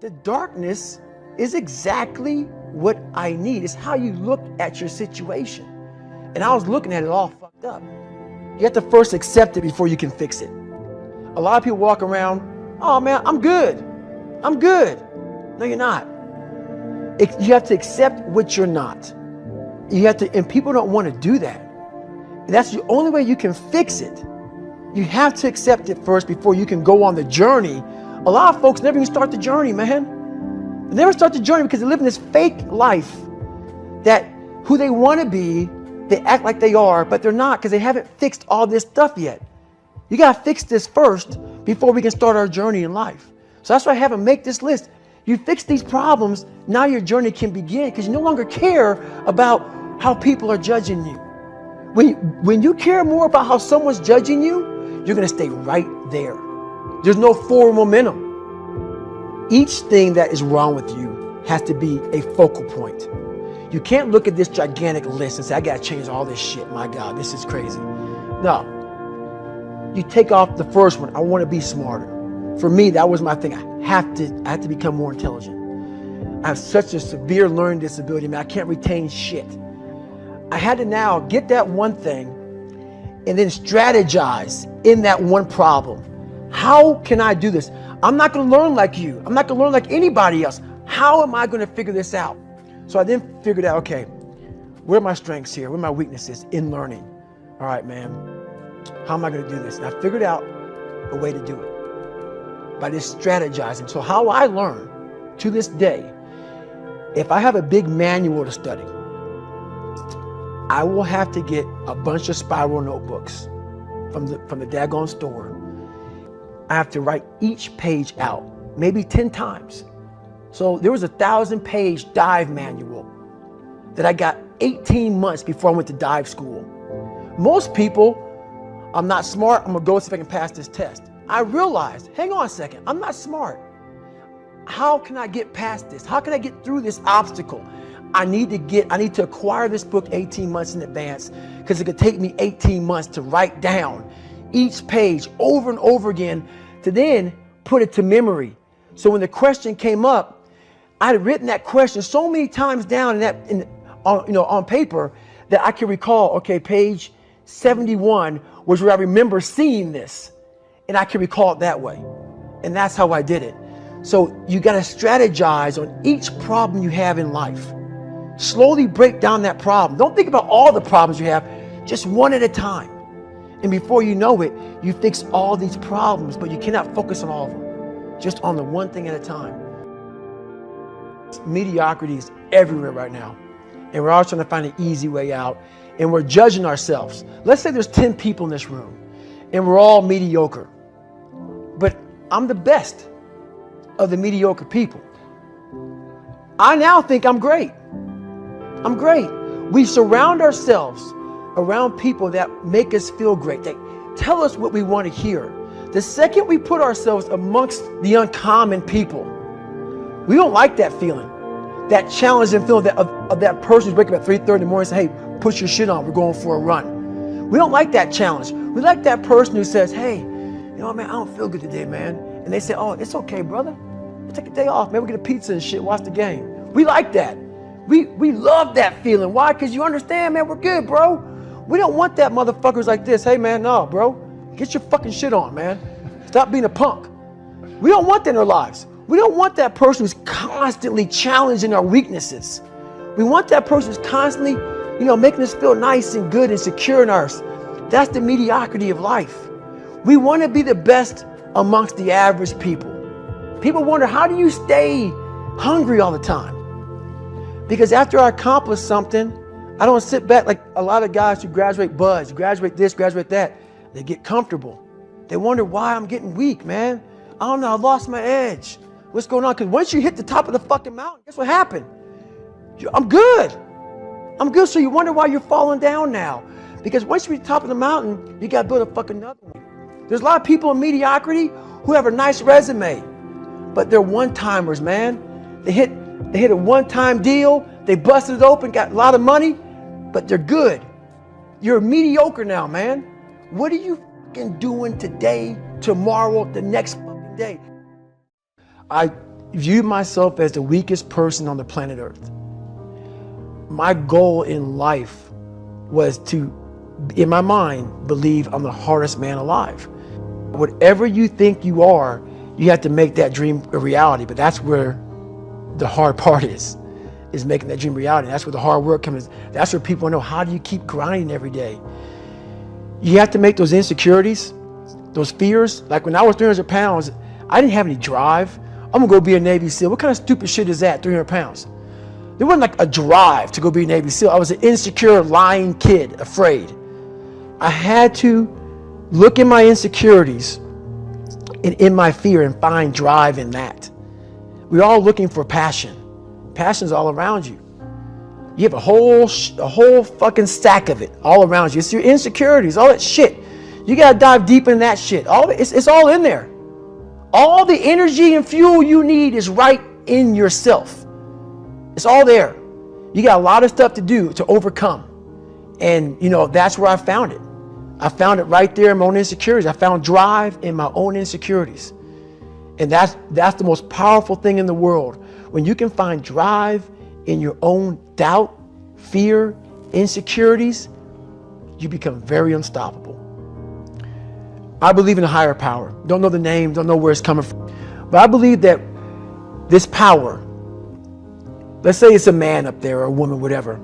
The darkness is exactly what I need. It's how you look at your situation. And I was looking at it all fucked up. You have to first accept it before you can fix it. A lot of people walk around, oh man, I'm good. I'm good. No, you're not. You have to accept what you're not. You have to, and people don't want to do that. And that's the only way you can fix it. You have to accept it first before you can go on the journey. A lot of folks never even start the journey, man. They never start the journey because they live in this fake life that who they want to be, they act like they are, but they're not because they haven't fixed all this stuff yet. You got to fix this first before we can start our journey in life. So that's why I have them make this list. You fix these problems, now your journey can begin because you no longer care about how people are judging you. When you care more about how someone's judging you, you're going to stay right there. There's no forward momentum. Each thing that is wrong with you has to be a focal point. You can't look at this gigantic list and say, I got to change all this shit. My God, this is crazy. No. You take off the first one. I want to be smarter. For me, that was my thing. I have to become more intelligent. I have such a severe learning disability, man. I can't retain shit. I had to now get that one thing and then strategize in that one problem. How can I do this? I'm not going to learn like you. I'm not going to learn like anybody else. How am I going to figure this out? So I then figured out, okay, where are my strengths here? Where are my weaknesses in learning? All right, man, how am I going to do this? And I figured out a way to do it by just strategizing. So how I learn to this day, if I have a big manual to study, I will have to get a bunch of spiral notebooks from the daggone store. I have to write each page out, maybe 10 times. So there was a 1,000-page dive manual that I got 18 months before I went to dive school. Most people, I'm not smart, I'm gonna go see if I can pass this test. I realized, hang on a second, I'm not smart. How can I get past this? How can I get through this obstacle? I need to acquire this book 18 months in advance because it could take me 18 months to write down each page over and over again to then put it to memory. So when the question came up, I had written that question so many times down on paper that I can recall, okay, page 71 was where I remember seeing this, and I can recall it that way. And that's how I did it. So you got to strategize on each problem you have in life. Slowly break down that problem. Don't think about all the problems you have, just one at a time. And before you know it, you fix all these problems, but you cannot focus on all of them. Just on the one thing at a time. Mediocrity is everywhere right now. And we're all trying to find an easy way out. And we're judging ourselves. Let's say there's 10 people in this room and we're all mediocre. But I'm the best of the mediocre people. I now think I'm great. I'm great. We surround ourselves around people that make us feel great. They tell us what we want to hear. The second we put ourselves amongst the uncommon people, we don't like that feeling. That challenging feeling of that person who's waking up at 3:30 in the morning and say, hey, put your shit on, we're going for a run. We don't like that challenge. We like that person who says, hey, you know what, man, I don't feel good today, man. And they say, oh, it's okay, brother. We'll take a day off, man. We'll get a pizza and shit, watch the game. We like that. We love that feeling. Why? Because you understand, man, we're good, bro. We don't want that motherfuckers like this. Hey, man, no, bro. Get your fucking shit on, man. Stop being a punk. We don't want that in our lives. We don't want that person who's constantly challenging our weaknesses. We want that person who's constantly, making us feel nice and good and secure in ours. That's the mediocrity of life. We want to be the best amongst the average people. People wonder, how do you stay hungry all the time? Because after I accomplish something, I don't sit back like a lot of guys who graduate buds, graduate this, graduate that. They get comfortable. They wonder why I'm getting weak, man. I don't know, I lost my edge. What's going on? Because once you hit the top of the fucking mountain, guess what happened? I'm good. I'm good. So you wonder why you're falling down now. Because once you reach the top of the mountain, you got to build a fucking another one. There's a lot of people in mediocrity who have a nice resume, but they're one-timers, man. They hit a one-time deal. They busted it open, got a lot of money, but they're good. You're mediocre now, man. What are you fucking doing today, tomorrow, the next fucking day? I viewed myself as the weakest person on the planet Earth. My goal in life was to, in my mind, believe I'm the hardest man alive. Whatever you think you are, you have to make that dream a reality. But that's where the hard part is making that dream reality. That's where the hard work comes. That's where people know, how do you keep grinding every day? You have to make those insecurities, those fears. Like when I was 300 pounds, I didn't have any drive. I'm gonna go be a Navy SEAL. What kind of stupid shit is that, 300 pounds? There wasn't like a drive to go be a Navy SEAL. I was an insecure, lying kid, afraid. I had to look at my insecurities and in my fear and find drive in that. We're all looking for passion. Passion's all around you. You have a whole fucking stack of it all around you. It's your insecurities, all that shit. You gotta dive deep in that shit. It's all in there. All the energy and fuel you need is right in yourself. It's all there. You got a lot of stuff to do to overcome. And that's where I found it. I found it right there in my own insecurities. I found drive in my own insecurities. And that's the most powerful thing in the world. When you can find drive in your own doubt, fear, insecurities, you become very unstoppable. I believe in a higher power. Don't know the name, don't know where it's coming from. But I believe that this power, let's say it's a man up there or a woman, whatever,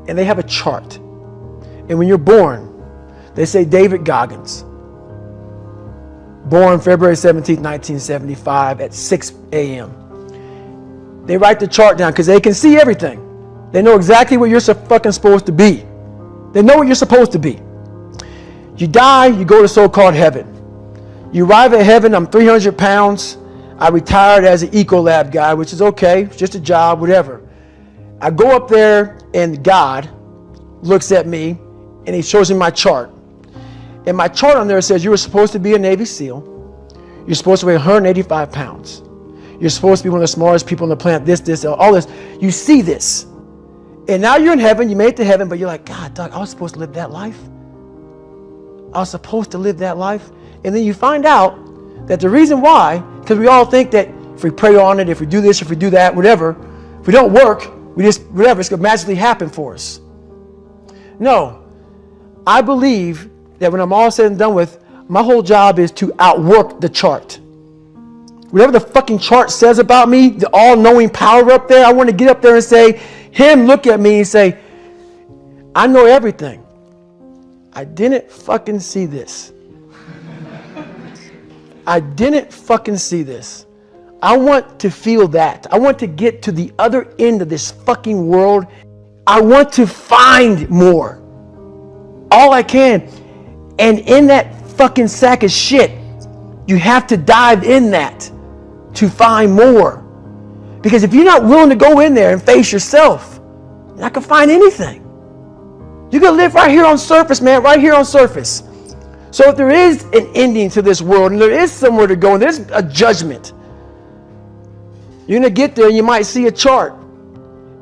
and they have a chart. And when you're born, they say David Goggins, born February 17th, 1975 at 6 a.m. They write the chart down because they can see everything. They know exactly where you're fucking supposed to be. They know what you're supposed to be. You die, you go to so-called heaven. You arrive at heaven, I'm 300 pounds. I retired as an Ecolab guy, which is okay. It's just a job, whatever. I go up there and God looks at me and he shows me my chart. And my chart on there says you were supposed to be a Navy SEAL. You're supposed to weigh 185 pounds. You're supposed to be one of the smartest people on the planet, this, all this. You see this. And now you're in heaven, you made it to heaven, but you're like, God, dog, I was supposed to live that life. I was supposed to live that life. And then you find out that the reason why, because we all think that if we pray on it, if we do this, if we do that, whatever, if we don't work, we just, whatever, it's going to magically happen for us. No, I believe that when I'm all said and done with, my whole job is to outwork the chart. Whatever the fucking chart says about me, the all-knowing power up there, I want to get up there and say, him look at me and say, I know everything. I didn't fucking see this. I didn't fucking see this. I want to feel that. I want to get to the other end of this fucking world. I want to find more. All I can. And in that fucking sack of shit, you have to dive in that to find more. Because if you're not willing to go in there and face yourself, you're not gonna find anything. You're gonna live right here on surface, man, right here on surface. So if there is an ending to this world and there is somewhere to go and there's a judgment, you're gonna get there and you might see a chart.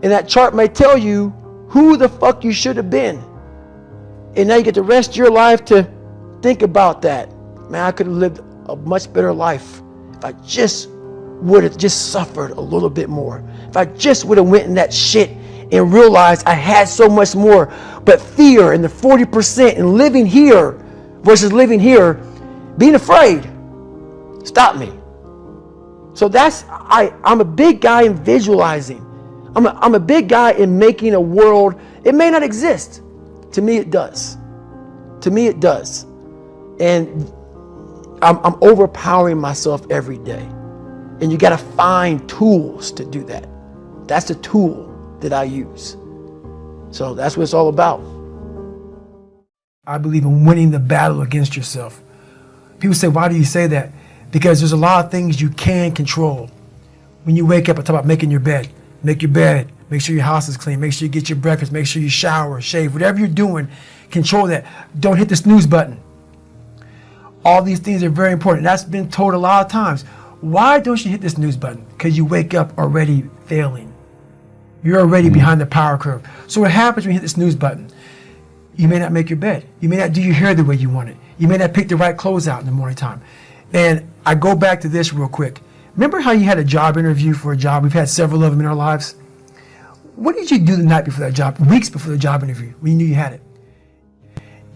And that chart may tell you who the fuck you should have been. And now you get the rest of your life to think about that. Man, I could have lived a much better life if I just would have just suffered a little bit more. If I just would have went in that shit and realized I had so much more. But fear and the 40% and living here versus living here, being afraid, stopped me. So I'm a big guy in visualizing. I'm a big guy in making a world. It may not exist. To me, it does. To me, it does. And I'm overpowering myself every day. And you got to find tools to do that. That's the tool that I use. So that's what it's all about. I believe in winning the battle against yourself. People say, why do you say that? Because there's a lot of things you can control. When you wake up, I talk about making your bed. Make your bed. Make sure your house is clean. Make sure you get your breakfast. Make sure you shower, shave. Whatever you're doing, control that. Don't hit the snooze button. All these things are very important. That's been told a lot of times. Why don't you hit the snooze button? Because you wake up already failing. You're already behind the power curve. So what happens when you hit the snooze button? You may not make your bed. You may not do your hair the way you want it. You may not pick the right clothes out in the morning time. And I go back to this real quick. Remember how you had a job interview for a job? We've had several of them in our lives. What did you do the night before that job, weeks before the job interview, when you knew you had it?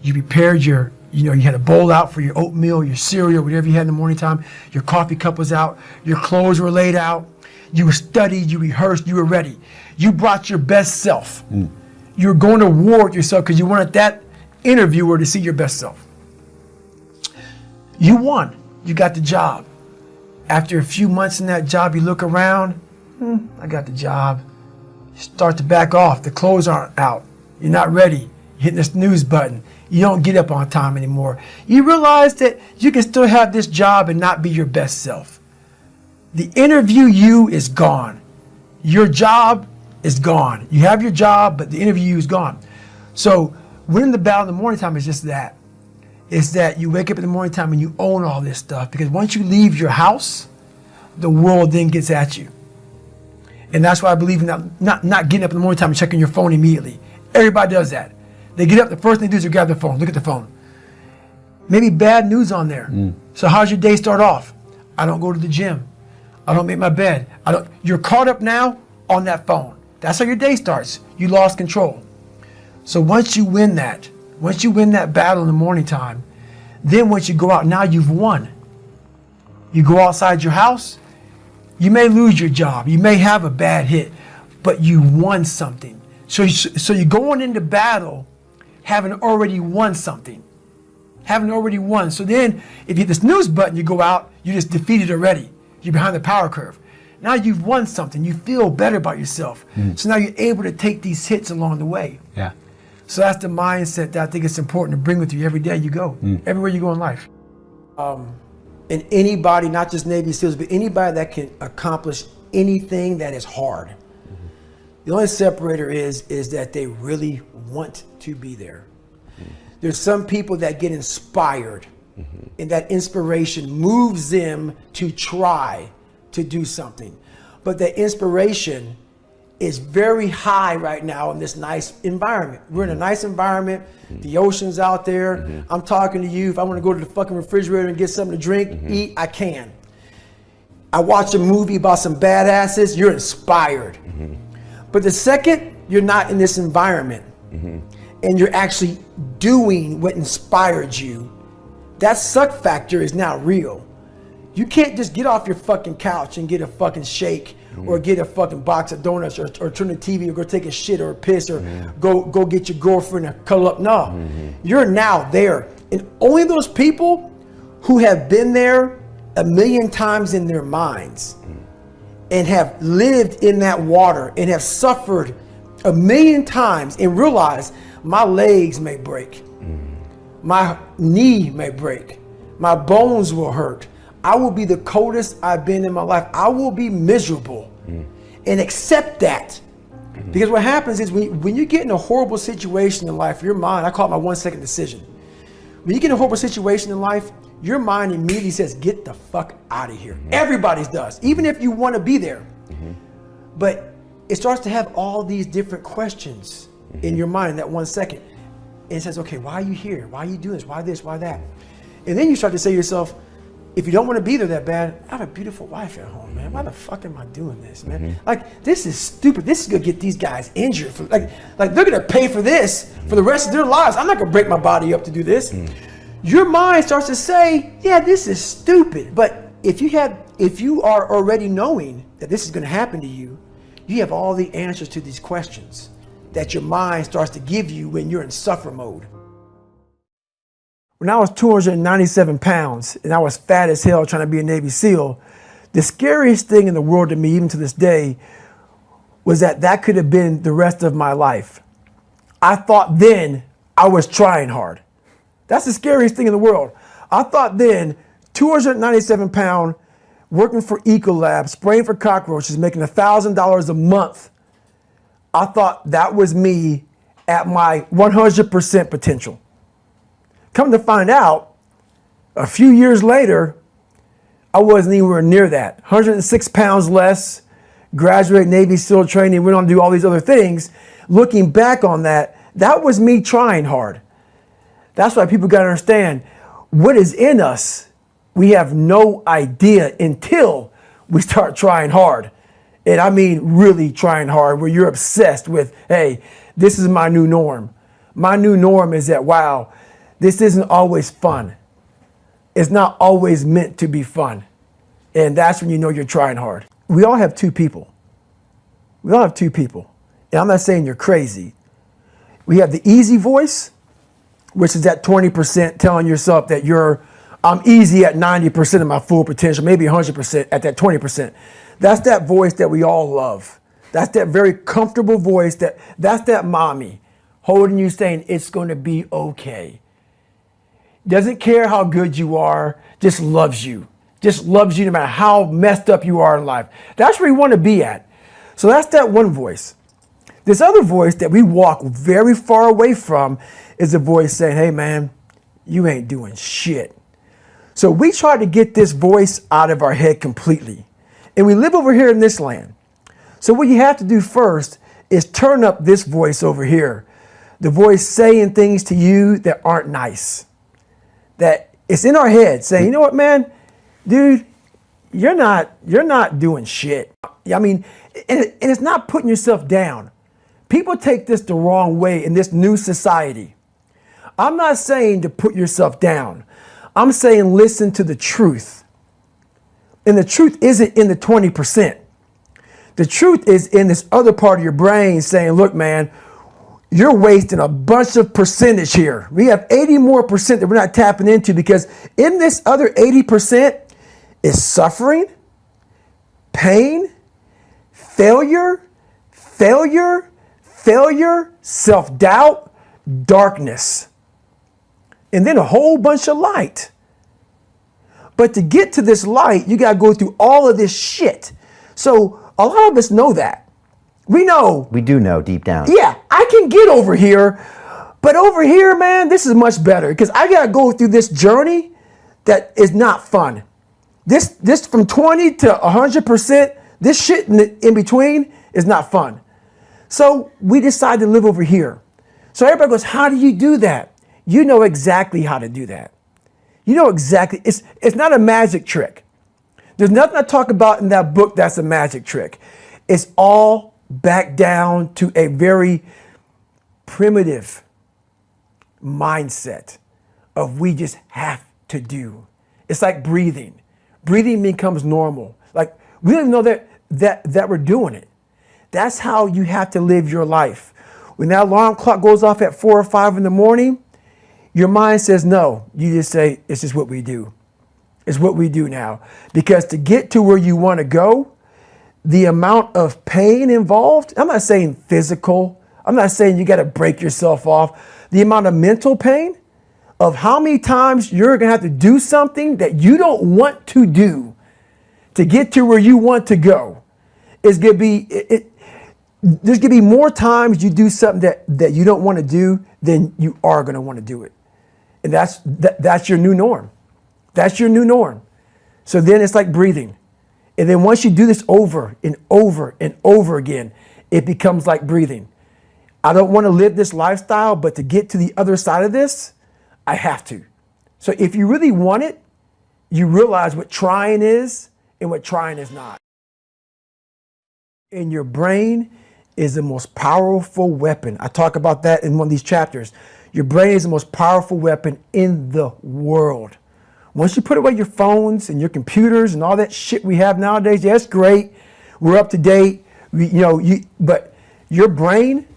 You prepared you had a bowl out for your oatmeal, your cereal, whatever you had in the morning time. Your coffee cup was out. Your clothes were laid out. You studied, you rehearsed, you were ready. You brought your best self. You were going to war with yourself because you wanted that interviewer to see your best self. You won. You got the job. After a few months in that job, you look around. I got the job. You start to back off. The clothes aren't out. You're not ready. You're hitting the snooze button. You don't get up on time anymore. You realize that you can still have this job and not be your best self. The interview you is gone. Your job is gone. You have your job, but the interview you is gone. So winning the battle in the morning time is just that. It's that you wake up in the morning time and you own all this stuff, because once you leave your house, the world then gets at you. And that's why I believe in not getting up in the morning time and checking your phone immediately. Everybody does that. They get up, the first thing they do is grab their phone, look at the phone. Maybe bad news on there. So how's your day start off? I don't go to the gym. I don't make my bed. You're caught up now on that phone. That's how your day starts. You lost control. So once you win that battle in the morning time, then once you go out, now you've won. You go outside your house, you may lose your job, you may have a bad hit, but you won something. So you're going into battle having already won something. Having already won. So then if you hit the snooze button, you go out, you just defeated already. You're behind the power curve. Now you've won something. You feel better about yourself. So now you're able to take these hits along the way. Yeah. So that's the mindset that I think it's important to bring with you every day you go, everywhere you go in life. And anybody, not just Navy SEALs, but anybody that can accomplish anything that is hard. The only separator is that they really want to be there. There's some people that get inspired, and that inspiration moves them to try to do something. But the inspiration is very high right now in this nice environment. We're in a nice environment. The ocean's out there. I'm talking to you. If I want to go to the fucking refrigerator and get something to drink, eat, I can. I watch a movie about some badasses, you're inspired. But the second you're not in this environment and you're actually doing what inspired you, that suck factor is now real. You can't just get off your fucking couch and get a fucking shake or get a fucking box of donuts or turn the TV or go take a shit or a piss or go get your girlfriend to cuddle up. No, you're now there. And only those people who have been there a million times in their minds and have lived in that water and have suffered a million times and realize my legs may break, my knee may break, my bones will hurt, I will be the coldest I've been in my life, I will be miserable, and accept that. Because what happens is when you get in a horrible situation in life, your mind, I call it my 1 second decision. When you get in a horrible situation in life, your mind immediately says, get the fuck out of here. Everybody's does, even if you want to be there. But it starts to have all these different questions in your mind in that 1 second. And it says, okay, why are you here? Why are you doing this? Why this? Why that? And then you start to say to yourself, if you don't want to be there that bad, I have a beautiful wife at home, man. Why the fuck am I doing this, man? Like, this is stupid. This is gonna get these guys injured. Like they're gonna pay for this for the rest of their lives. I'm not gonna break my body up to do this. Your mind starts to say, yeah, this is stupid. But if you are already knowing that this is gonna happen to you, you have all the answers to these questions that your mind starts to give you when you're in suffer mode. When I was 297 pounds and I was fat as hell trying to be a Navy SEAL, the scariest thing in the world to me, even to this day, was that could have been the rest of my life. I thought then I was trying hard. That's the scariest thing in the world. I thought then, 297 pound, working for Ecolab, spraying for cockroaches, making $1,000 a month. I thought that was me at my 100% potential. Come to find out, a few years later, I wasn't anywhere near that. 106 pounds less, graduate Navy SEAL training, went on to do all these other things. Looking back on that, that was me trying hard. That's why people gotta understand, what is in us, we have no idea until we start trying hard. And I mean really trying hard, where you're obsessed with, hey, this is my new norm. My new norm is that, wow, this isn't always fun. It's not always meant to be fun. And that's when you know you're trying hard. We all have two people. We all have two people. And I'm not saying you're crazy. We have the easy voice, which is that 20% telling yourself that I'm easy at 90% of my full potential, maybe 100% at that 20%. That's that voice that we all love. That's that very comfortable voice that's that mommy holding you saying it's going to be okay. Doesn't care how good you are, just loves you. Just loves you no matter how messed up you are in life. That's where you want to be at. So that's that one voice. This other voice that we walk very far away from is a voice saying, hey man, you ain't doing shit. So we try to get this voice out of our head completely. And we live over here in this land. So what you have to do first is turn up this voice over here. The voice saying things to you that aren't nice. That it's in our head saying, you know what, man, dude, you're not doing shit. I mean, and it's not putting yourself down. People take this the wrong way in this new society. I'm not saying to put yourself down. I'm saying listen to the truth. And the truth isn't in the 20%. The truth is in this other part of your brain saying, look, man, you're wasting a bunch of percentage here. We have 80 more percent that we're not tapping into, because in this other 80% is suffering, pain, failure, self-doubt, darkness, and then a whole bunch of light. But to get to this light, you got to go through all of this shit. So a lot of us know that. We know. We do know deep down. Yeah, I can get over here, but over here, man, this is much better, because I got to go through this journey that is not fun. This from 20 to 100%, this shit in between is not fun. So we decide to live over here. So everybody goes, how do you do that? You know exactly how to do that. You know exactly. It's not a magic trick. There's nothing I talk about in that book that's a magic trick. It's all back down to a very primitive mindset of we just have to do. It's like breathing. Breathing becomes normal. Like we don't even know that we're doing it. That's how you have to live your life. When that alarm clock goes off at 4 or 5 in the morning, your mind says no. You just say, it's just what we do. It's what we do now. Because to get to where you want to go, the amount of pain involved, I'm not saying physical. I'm not saying you got to break yourself off. The amount of mental pain of how many times you're going to have to do something that you don't want to do to get to where you want to go is going to be, there's going to be more times you do something that you don't want to do than you are going to want to do it. And that's your new norm. That's your new norm. So then it's like breathing. And then once you do this over and over and over again, it becomes like breathing. I don't want to live this lifestyle, but to get to the other side of this, I have to. So if you really want it, you realize what trying is and what trying is not. And your brain is the most powerful weapon. I talk about that in one of these chapters. Your brain is the most powerful weapon in the world. Once you put away your phones and your computers and all that shit we have nowadays, yeah, it's great. We're up to date. But your brain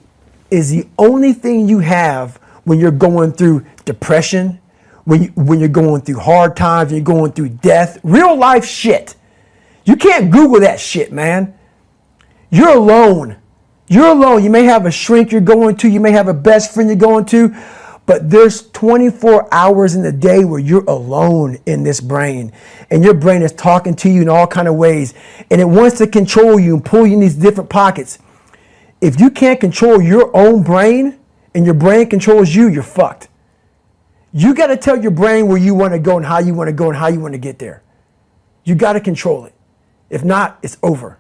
is the only thing you have when you're going through depression, when you're going through hard times, when you're going through death, real life shit. You can't Google that shit, man. You're alone. You're alone. You may have a shrink you're going to. You may have a best friend you're going to. But there's 24 hours in the day where you're alone in this brain. And your brain is talking to you in all kinds of ways. And it wants to control you and pull you in these different pockets. If you can't control your own brain and your brain controls you, you're fucked. You got to tell your brain where you want to go and how you want to go and how you want to get there. You got to control it. If not, it's over.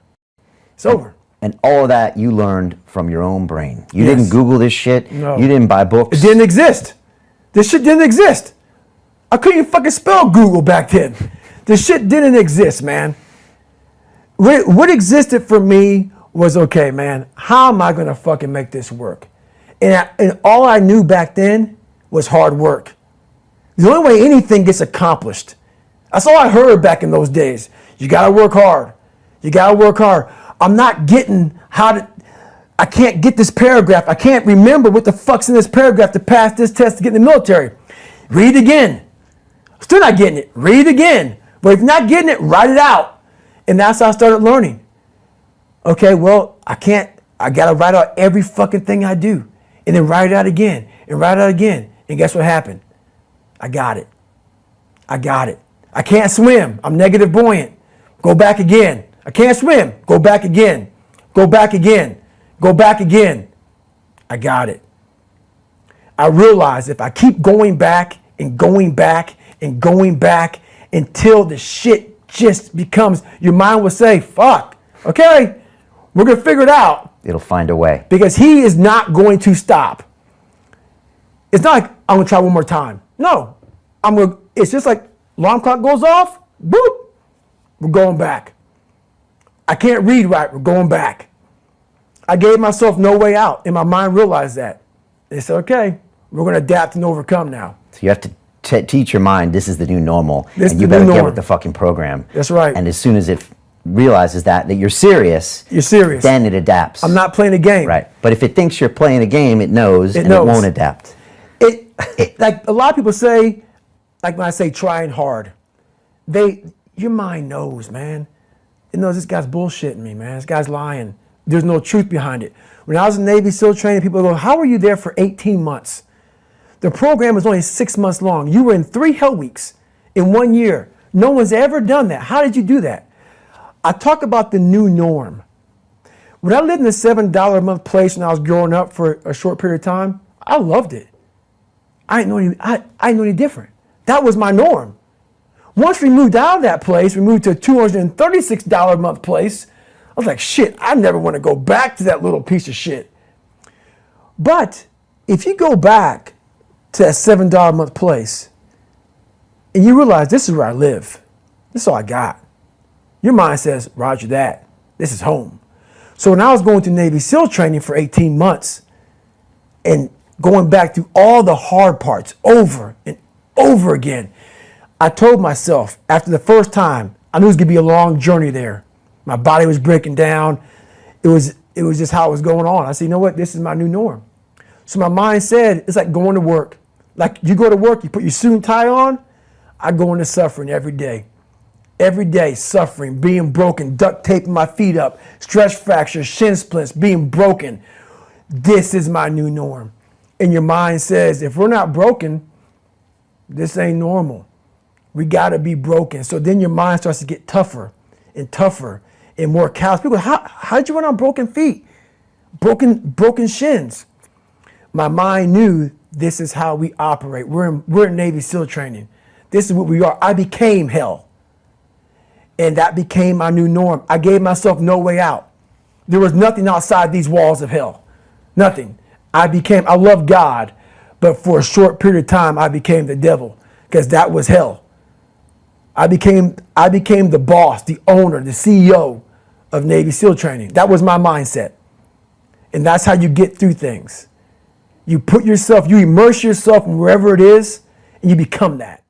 It's over. And all of that you learned from your own brain. You didn't Google this shit. No. You didn't buy books. It didn't exist. This shit didn't exist. I couldn't even fucking spell Google back then. This shit didn't exist, man. what existed for me was, okay, man, how am I going to fucking make this work? And all I knew back then was hard work. The only way anything gets accomplished. That's all I heard back in those days. You got to work hard. You got to work hard. I'm not getting I can't get this paragraph. I can't remember what the fuck's in this paragraph to pass this test to get in the military. Read again. Still not getting it. Read again. But if you're not getting it, write it out. And that's how I started learning. Okay, well, I got to write out every fucking thing I do. And then write it out again. And write it out again. And guess what happened? I got it. I got it. I can't swim. I'm negative buoyant. Go back again. I can't swim. Go back again. Go back again. Go back again. I got it. I realized if I keep going back and going back and going back until the shit just becomes, your mind will say, fuck, okay, we're going to figure it out. It'll find a way. Because he is not going to stop. It's not like I'm going to try one more time. No. It's just like alarm clock goes off, boop, we're going back. I can't read right, we're going back. I gave myself no way out, and my mind realized that. They said, okay, we're going to adapt and overcome now. So you have to teach your mind this is the new normal, This and is you the better new get norm. with the fucking program. That's right. And as soon as it realizes that you're serious, then it adapts. I'm not playing a game. Right. But if it thinks you're playing a game, it knows. It won't adapt. It like a lot of people say, like when I say trying hard, your mind knows, man. It knows this guy's bullshitting me, man. This guy's lying. There's no truth behind it. When I was in Navy SEAL training, people go, how were you there for 18 months? The program was only 6 months long. You were in 3 hell weeks in 1 year. No one's ever done that. How did you do that? I talk about the new norm. When I lived in a $7 a month place when I was growing up for a short period of time, I loved it. I didn't know any different. That was my norm. Once we moved out of that place, we moved to a $236 a month place. I was like, shit, I never want to go back to that little piece of shit. But if you go back to that $7 a month place and you realize this is where I live, this is all I got. Your mind says, roger that, this is home. So when I was going through Navy SEAL training for 18 months and going back through all the hard parts over and over again, I told myself after the first time, I knew it was gonna be a long journey there. My body was breaking down. It was just how it was going on. I said, you know what? This is my new norm. So my mind said, it's like going to work. Like you go to work, you put your suit and tie on. I go into suffering every day. Every day suffering, being broken, duct taping my feet up, stress fractures, shin splints, being broken. This is my new norm. And your mind says, if we're not broken, this ain't normal. We gotta be broken. So then your mind starts to get tougher and tougher and more callous. People go, how'd you run on broken feet? Broken shins. My mind knew this is how we operate. We're in Navy SEAL training. This is what we are. I became hell. And that became my new norm. I gave myself no way out. There was nothing outside these walls of hell. Nothing. I love God, but for a short period of time, I became the devil because that was hell. I became the boss, the owner, the CEO of Navy SEAL training. That was my mindset. And that's how you get through things. You immerse yourself in wherever it is, and you become that.